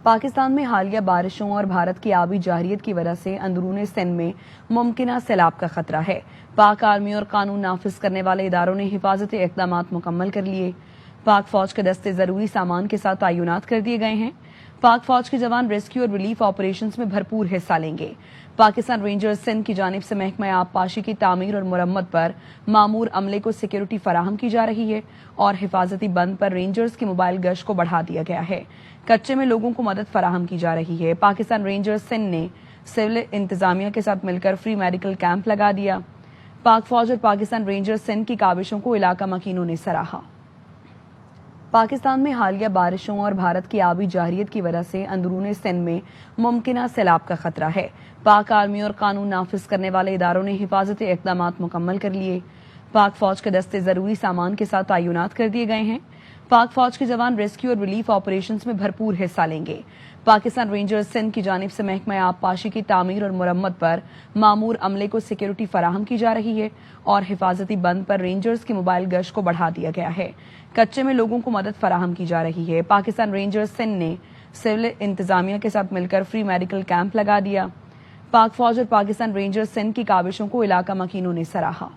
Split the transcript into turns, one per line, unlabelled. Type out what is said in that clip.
पाकिस्तान में हालिया बारिशों और भारत की आबी जारहियत की वजह से अंदरूनी सिंध में मुमकिना सैलाब का खतरा है। पाक आर्मी और कानून नाफिज करने वाले इदारों ने हिफाजती इकदाम मुकम्मल कर लिए। पाक फौज के दस्ते जरूरी सामान के साथ तैनात कर दिए गए हैं। पाक फौज के जवान रेस्क्यू और रिलीफ ऑपरेशंस में भरपूर हिस्सा लेंगे। पाकिस्तान रेंजर्स सिंध की जानिब से महकमा आबपाशी की तामीर और मुरम्मत पर मामूर अमले को सिक्योरिटी फराहम की जा रही है और हिफाजती बंद पर रेंजर्स की मोबाइल गश्त को बढ़ा दिया गया है। कच्चे में लोगों को मदद फराहम की जा रही है। पाकिस्तान रेंजर्स सिंध ने सिविल इंतजामिया के साथ मिलकर फ्री मेडिकल कैंप लगा दिया। पाक फौज और पाकिस्तान रेंजर्स सिंध की काविशों को इलाका मकीनों ने सराहा। पाकिस्तान में हालिया बारिशों और भारत की आबी जारहियत की वजह से अंदरूनी सिंध में मुमकिना सैलाब का खतरा है। पाक आर्मी और कानून नाफिज करने वाले इदारों ने हिफाजती इकदाम मुकम्मल कर लिए। पाक फौज के दस्ते जरूरी सामान के साथ तैनात कर दिए गए हैं। पाक फौज के जवान रेस्क्यू और रिलीफ ऑपरेशंस में भरपूर हिस्सा लेंगे। पाकिस्तान रेंजर्स सिंध की जानिब से महकमा आबपाशी की तामीर और मुरम्मत पर मामूर अमले को सिक्योरिटी फराहम की जा रही है और हिफाजती बंद पर रेंजर्स की मोबाइल गश्त को बढ़ा दिया गया है। कच्चे में लोगों को मदद फराहम की जा रही है। पाकिस्तान रेंजर्स सिंध ने सिविल इंतजामिया के साथ मिलकर फ्री मेडिकल कैंप लगा दिया। पाक फौज और पाकिस्तान रेंजर्स सिंध की काविशों को इलाका मकीनों ने सराहा।